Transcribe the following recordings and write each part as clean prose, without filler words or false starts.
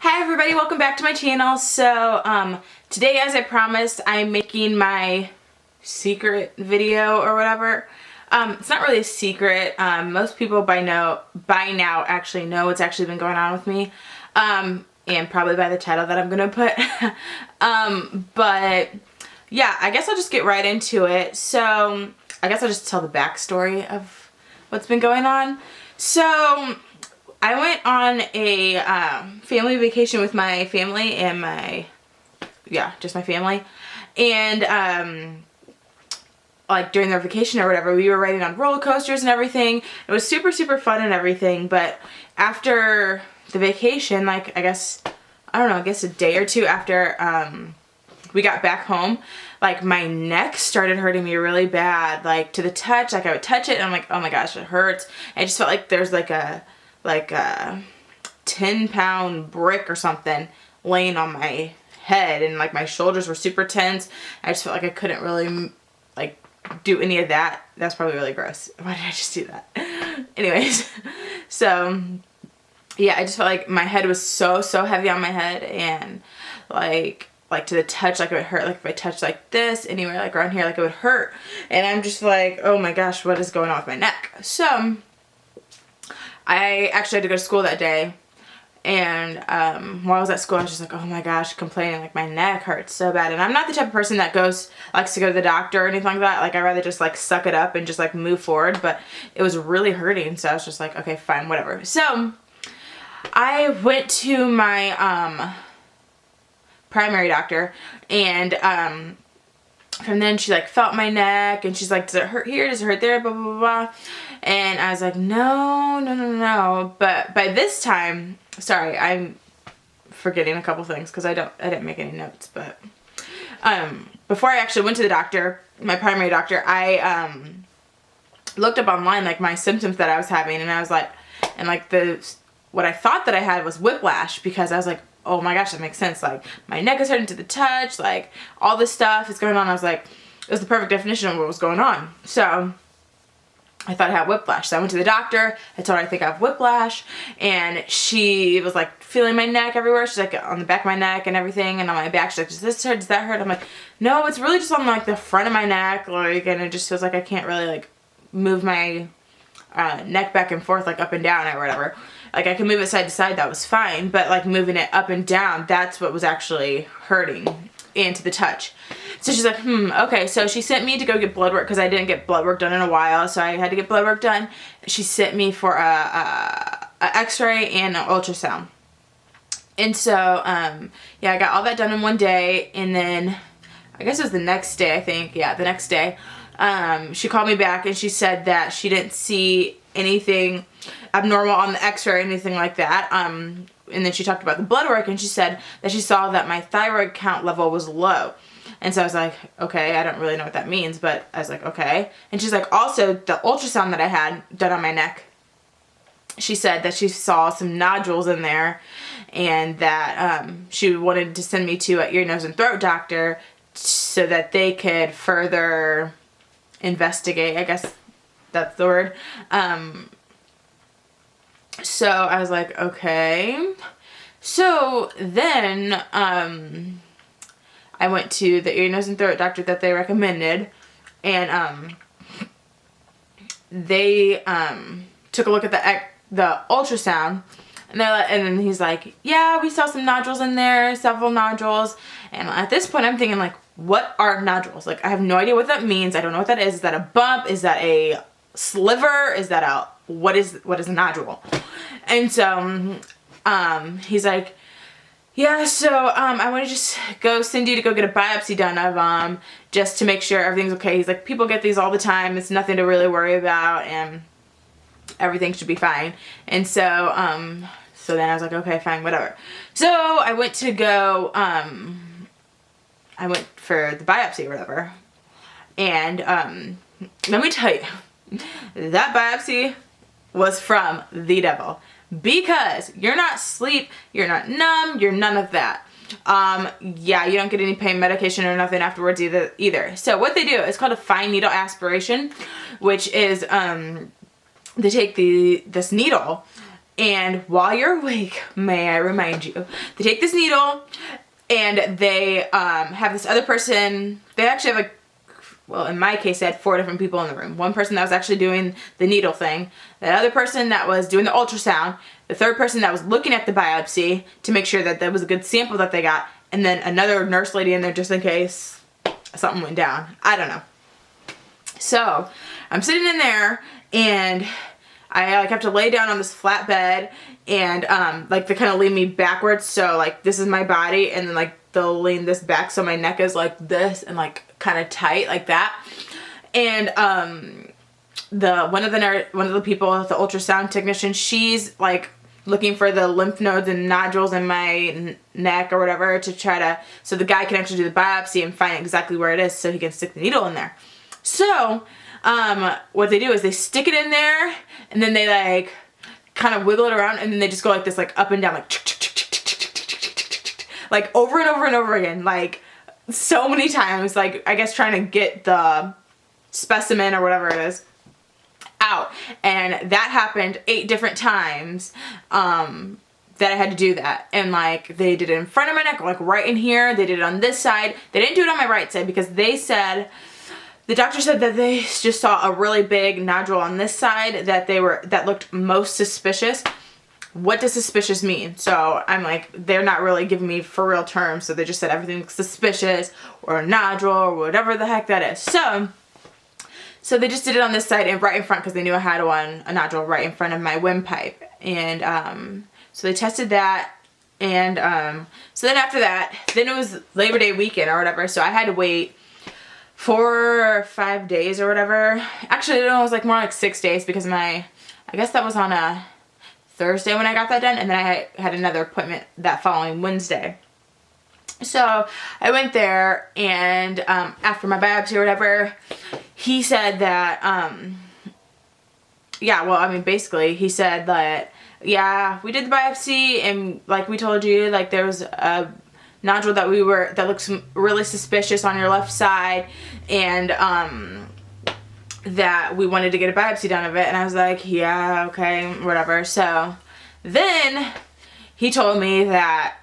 Hi everybody, welcome back to my channel. So today, as I promised, I'm making my secret video or whatever. It's not really a secret. Most people by now actually know what's actually been going on with me. And probably by the title that I'm gonna put. But yeah, I guess I'll just get right into it. So I guess I'll just tell the backstory of what's been going on. So I went on a family vacation with my family and just my family. And like during their vacation or whatever, we were riding on roller coasters and everything. It was super, super fun and everything. But after the vacation, like I guess a day or two after we got back home, like my neck started hurting me really bad. Like to the touch, like I would touch it and I'm like, oh my gosh, it hurts. I just felt like there's like a 10-pound brick or something laying on my head, and like my shoulders were super tense. I just felt like I couldn't really like do any of that. That's probably really gross. Why did I just do that? Anyways, so yeah, I just felt like my head was so heavy on my head, and like to the touch, like it would hurt. Like if I touched like this anywhere like around here, like it would hurt. And I'm just like, oh my gosh, what is going on with my neck? So I actually had to go to school that day, and while I was at school, I was just like, oh my gosh, complaining like my neck hurts so bad. And I'm not the type of person that likes to go to the doctor or anything like that. Like I rather just like suck it up and just like move forward, but it was really hurting, so I was just like, okay, fine, whatever. So I went to my primary doctor, and from then she like felt my neck and she's like, does it hurt here, does it hurt there, blah blah blah blah. And I was like, no. But by this time, sorry, I'm forgetting a couple things because I didn't make any notes. But before I actually went to the doctor, my primary doctor, I looked up online like my symptoms that I was having, and I was like, what I thought that I had was whiplash, because I was like, oh my gosh, that makes sense. Like my neck is hurting to the touch, like all this stuff is going on. I was like, it was the perfect definition of what was going on. So I thought I had whiplash. So I went to the doctor. I told her I think I have whiplash, and she was like feeling my neck everywhere. She's like on the back of my neck and everything, and on my back. She's like, does this hurt? Does that hurt? I'm like, no, it's really just on like the front of my neck, like, and it just feels like I can't really like move my neck back and forth, like up and down or whatever. Like I can move it side to side, that was fine, but like moving it up and down, that's what was actually hurting, and to the touch. So she's like, okay. So she sent me to go get blood work, because I didn't get blood work done in a while, so I had to get blood work done. She sent me for a x-ray and an ultrasound. And so, yeah, I got all that done in one day, and then I guess it was the next day, I think. Yeah, the next day. She called me back and she said that she didn't see anything abnormal on the x-ray or anything like that. And then she talked about the blood work, and she said that she saw that my thyroid count level was low. And so I was like, okay, I don't really know what that means, but I was like, okay. And she's like, also the ultrasound that I had done on my neck, she said that she saw some nodules in there, and that she wanted to send me to an ear, nose, and throat doctor so that they could further investigate, I guess that's the word. So I was like, okay. So then I went to the ear, nose, and throat doctor that they recommended, and they took a look at the ultrasound, and then he's like, yeah, we saw some nodules in there, several nodules. And at this point I'm thinking like, what are nodules? Like I have no idea what that means. I don't know what that is. Is that a bump? Is that a sliver? Is that what is a nodule? And so he's like, yeah, so I want to just send you to go get a biopsy done of just to make sure everything's okay. He's like, people get these all the time. It's nothing to really worry about, and everything should be fine. And so so then I was like, okay, fine, whatever. So I went to go I went for the biopsy or whatever. And let me tell you, that biopsy was from the devil, because you're not asleep, you're not numb, you're none of that. Yeah, you don't get any pain medication or nothing afterwards either. So what they do is called a fine needle aspiration, which is they take this needle And while you're awake, may I remind you, they take this needle and they have this other person. They actually have like, well, in my case, they had 4 different people in the room. One person that was actually doing the needle thing, the other person that was doing the ultrasound, the third person that was looking at the biopsy to make sure that that was a good sample that they got, and then another nurse lady in there just in case something went down. I don't know. So I'm sitting in there and I like have to lay down on this flat bed, and like they kind of lean me backwards, so like this is my body, and then like they'll lean this back so my neck is like this and like kind of tight like that. And one of the people, the ultrasound technician, she's like looking for the lymph nodes and nodules in my neck or whatever to try to, so the guy can actually do the biopsy and find exactly where it is so he can stick the needle in there. So what they do is they stick it in there, and then they like kind of wiggle it around, and then they just go like this, like up and down, like over and over and over again, like so many times, like I guess trying to get the specimen or whatever it is out. And that happened 8 different times that I had to do that. And like they did it in front of my neck, like right in here. They did it on this side. They didn't do it on my right side because they said, the doctor said that they just saw a really big nodule on this side that looked most suspicious. What does suspicious mean? So I'm like, they're not really giving me for real terms, so they just said everything looks suspicious or a nodule or whatever the heck that is. So they just did it on this side and right in front because they knew I had a nodule right in front of my windpipe. And so they tested that, and so then after that, then it was Labor Day weekend or whatever, so I had to wait 4 or 5 days or whatever. Actually, it was like more like 6 days because I guess that was on a Thursday when I got that done, and then I had another appointment that following Wednesday. So I went there, and after my biopsy or whatever, he said that, yeah, well, I mean, basically, he said that, yeah, we did the biopsy, and like we told you, like there was a nodule that looks really suspicious on your left side, and that we wanted to get a biopsy done of it. And I was like, yeah, okay, whatever. So then he told me that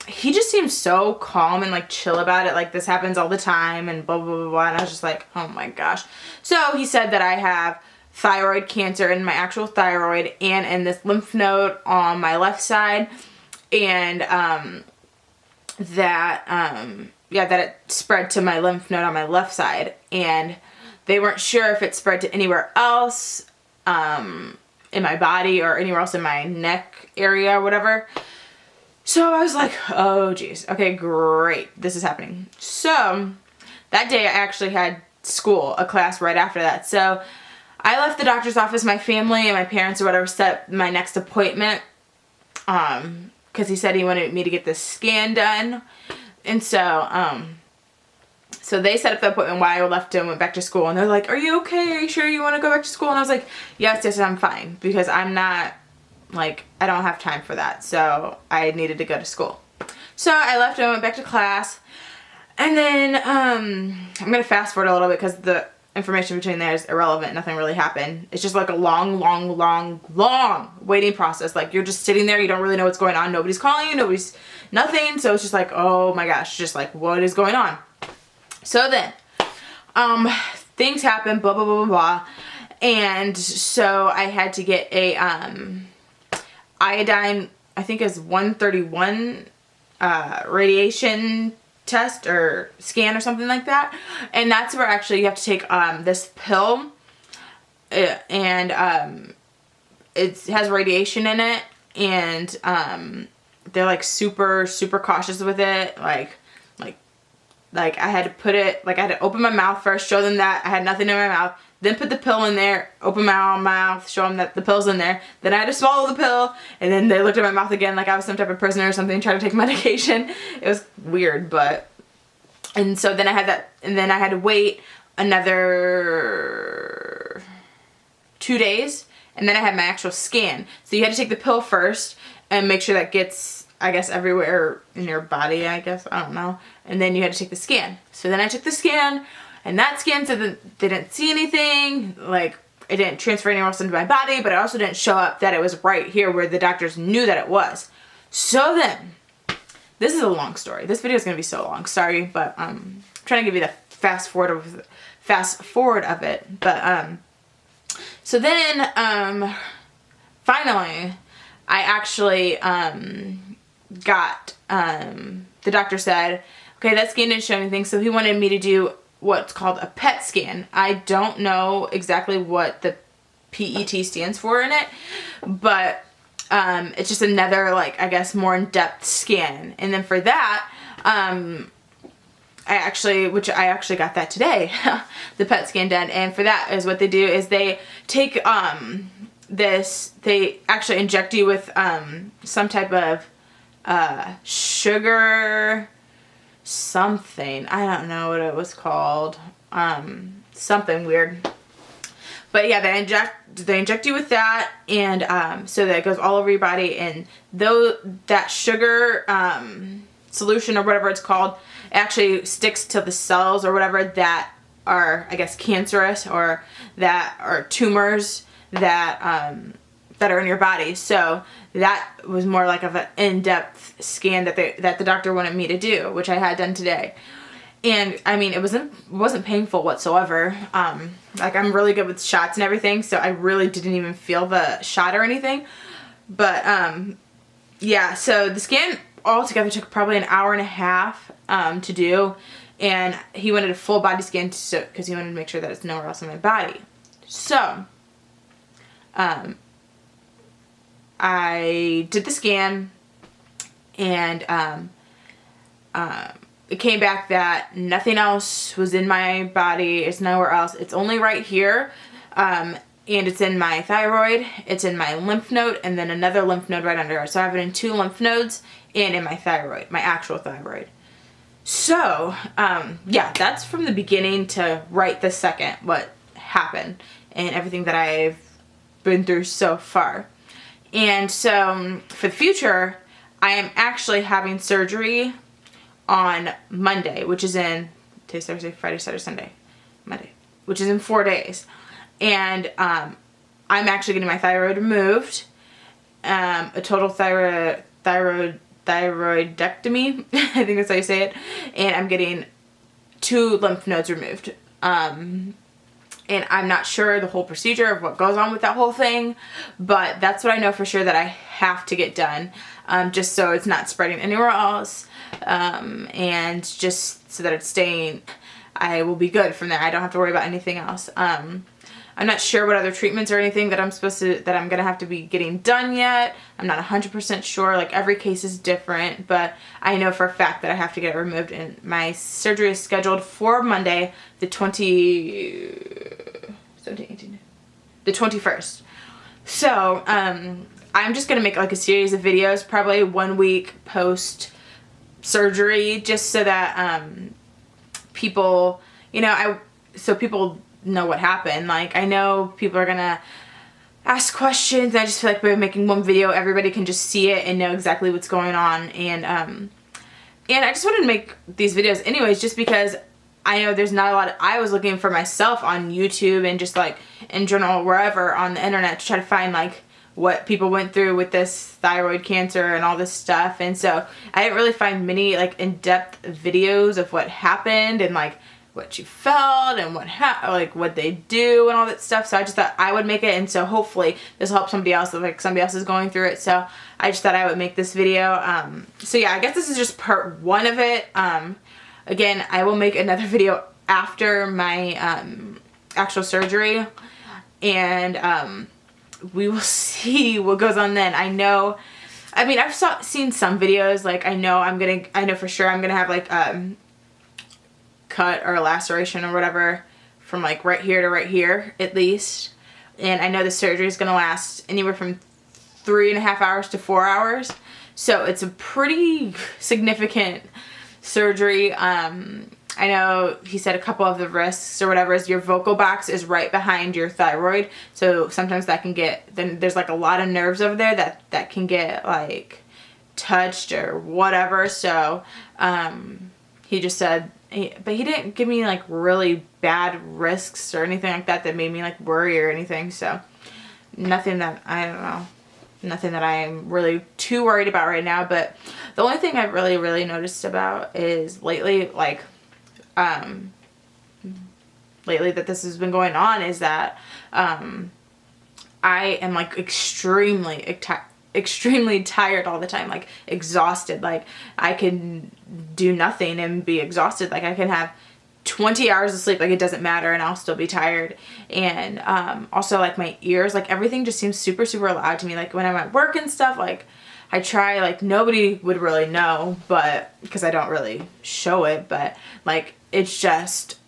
he just seems so calm and like chill about it, like this happens all the time and blah blah blah blah. And I was just like, oh my gosh. So he said that I have thyroid cancer in my actual thyroid and in this lymph node on my left side, and that it spread to my lymph node on my left side, and they weren't sure if it spread to anywhere else in my body or anywhere else in my neck area or whatever. So I was like, oh geez, okay, great, this is happening. So that day I actually had a class right after that. So I left the doctor's office, my family and my parents or whatever set my next appointment because he said he wanted me to get this scan done. And so so they set up the appointment while I left and went back to school, and they're like, are you okay? Are you sure you want to go back to school? And I was like, yes, I'm fine, because I'm not, like, I don't have time for that. So I needed to go to school. So I left and went back to class, and then I'm going to fast forward a little bit because the information between there is irrelevant. Nothing really happened. It's just like a long waiting process. Like you're just sitting there, you don't really know what's going on. Nobody's calling you, nothing. So it's just like, oh my gosh, just like what is going on? So then, things happen, blah, blah, blah, blah, blah. And so I had to get a, iodine, I think is 131, radiation test or scan or something like that. And that's where actually you have to take, this pill, and, it has radiation in it, and, they're like super cautious with it, like I had to put it, like I had to open my mouth first, show them that I had nothing in my mouth, then put the pill in there, open my mouth, show them that the pill's in there, then I had to swallow the pill, and then they looked at my mouth again like I was some type of prisoner or something, trying to take medication. It was weird, and so then I had that, and then I had to wait another 2 days, and then I had my actual scan. So you had to take the pill first and make sure that gets, I guess, everywhere in your body, I guess, I don't know. And then you had to take the scan. So then I took the scan, and that scan said that they didn't see anything. Like, it didn't transfer anywhere else into my body, but it also didn't show up that it was right here where the doctors knew that it was. So then, this is a long story. This video is going to be so long. Sorry, but I'm trying to give you the fast forward of it. But so then finally, I actually got the doctor said, okay, that scan didn't show anything, so he wanted me to do what's called a PET scan. I don't know exactly what the PET stands for in it, but it's just another, like, I guess more in-depth scan. And then for that, I actually got that today, the PET scan done. And for that is what they do is they take they actually inject you with some type of sugar something. I don't know what it was called. Something weird. But yeah, they inject you with that, and so that it goes all over your body, and though that sugar solution or whatever it's called actually sticks to the cells or whatever that are, I guess, cancerous or that are tumors that are in your body. So that was more like of an in-depth scan that the doctor wanted me to do, which I had done today. And I mean, it wasn't painful whatsoever. Like, I'm really good with shots and everything, so I really didn't even feel the shot or anything. But yeah, so the scan altogether took probably an hour and a half to do, and he wanted a full body scan because he wanted to make sure that it's nowhere else in my body. So I did the scan, and it came back that nothing else was in my body. It's nowhere else. It's only right here. And it's in my thyroid, it's in my lymph node, and then another lymph node right under it. So I have it in 2 lymph nodes and in my thyroid, my actual thyroid. So, yeah, that's from the beginning to right this second what happened and everything that I've been through so far. And so for the future, I am actually having surgery on Monday, which is in, today's Thursday, Friday, Saturday, Sunday, Monday, which is in 4 days. And I'm actually getting my thyroid removed, a total thyroidectomy, I think that's how you say it, and I'm getting 2 lymph nodes removed. And I'm not sure the whole procedure of what goes on with that whole thing, but that's what I know for sure that I have to get done, just so it's not spreading anywhere else, and just so that it's staying, I will be good from there. I don't have to worry about anything else. I'm not sure what other treatments or anything that I'm gonna have to be getting done yet. I'm not 100% sure. Like, every case is different, but I know for a fact that I have to get it removed, and my surgery is scheduled for Monday, the 21st. So, I'm just gonna make like a series of videos, probably 1 week post surgery, just so that people, so people know what happened. Like, I know people are gonna ask questions, and I just feel like by making one video, everybody can just see it and know exactly what's going on. And I just wanted to make these videos anyways, just because I know there's not a lot I was looking for myself on YouTube and just like in general wherever on the internet to try to find like what people went through with this thyroid cancer and all this stuff. And so I didn't really find many like in-depth videos of what happened and like what you felt and what they do and all that stuff. So I just thought I would make it, and so hopefully this will help somebody else, like somebody else is going through it. So I just thought I would make this video. So yeah, I guess this is just part 1 of it. Again, I will make another video after my actual surgery, and we will see what goes on then. I know, I mean, I've seen some videos, like I know for sure I'm gonna have like cut or a laceration or whatever from like right here to right here at least. And I know the surgery is going to last anywhere from 3.5 hours to 4 hours. So it's a pretty significant surgery. I know he said a couple of the risks or whatever is your vocal box is right behind your thyroid. So sometimes that can then there's like a lot of nerves over there that can get like touched or whatever. So he just said but he didn't give me like really bad risks or anything like that that made me like worry or anything. So nothing that, I don't know, nothing that I am really too worried about right now. But the only thing I've really noticed about is lately, like, lately that this has been going on is that I am like extremely tired all the time, like exhausted. Like I can do nothing and be exhausted. Like I can have 20 hours of sleep, like it doesn't matter, and I'll still be tired. And also like my ears, like everything just seems super loud to me. Like when I'm at work and stuff, like I try, like nobody would really know, but because I don't really show it, but like it's just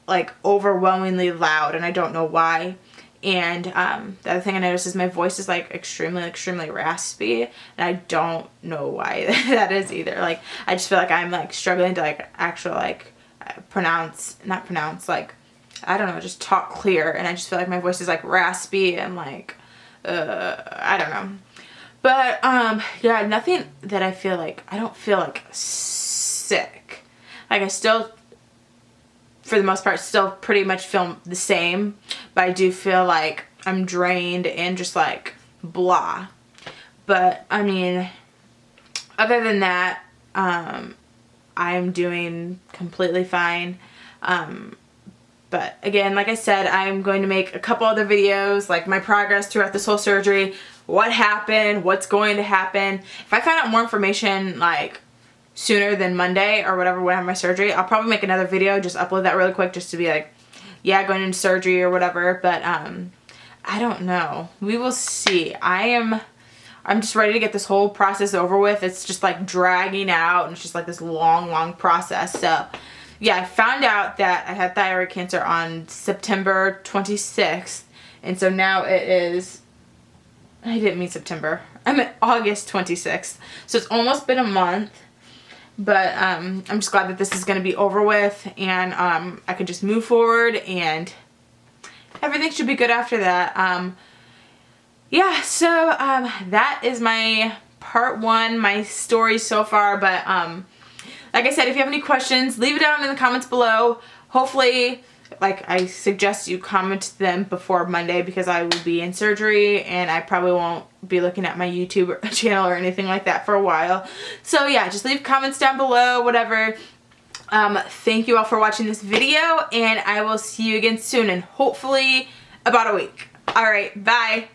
like overwhelmingly loud, and I don't know why. And the other thing I noticed is my voice is like extremely raspy, and I don't know why that is either. Like I just feel like I'm like struggling to like actually like not pronounce, like, I don't know, just talk clear. And I just feel like my voice is like raspy and like I don't know. But yeah, nothing that I feel like, I don't feel like sick. Like I still, for the most part, still pretty much feel the same, but I do feel like I'm drained and just like blah. But I mean, other than that, I'm doing completely fine. But again, like I said, I'm going to make a couple other videos, like my progress throughout this whole surgery, what happened, what's going to happen. If I find out more information like sooner than Monday or whatever when I have my surgery, I'll probably make another video, just upload that really quick just to be like, yeah, going into surgery or whatever. But I don't know. We will see. I'm just ready to get this whole process over with. It's just like dragging out, and it's just like this long process. So yeah, I found out that I had thyroid cancer on September 26th. And so now it is, I didn't mean September, I meant August 26th. So it's almost been a month. But I'm just glad that this is going to be over with, and I can just move forward, and everything should be good after that. Yeah, so that is my part one, my story so far. But like I said, if you have any questions, leave it down in the comments below. Hopefully, like I suggest you comment them before Monday, because I will be in surgery and I probably won't be looking at my YouTube channel or anything like that for a while. So yeah, just leave comments down below, whatever. Thank you all for watching this video, and I will see you again soon, and hopefully about a week. Alright, bye!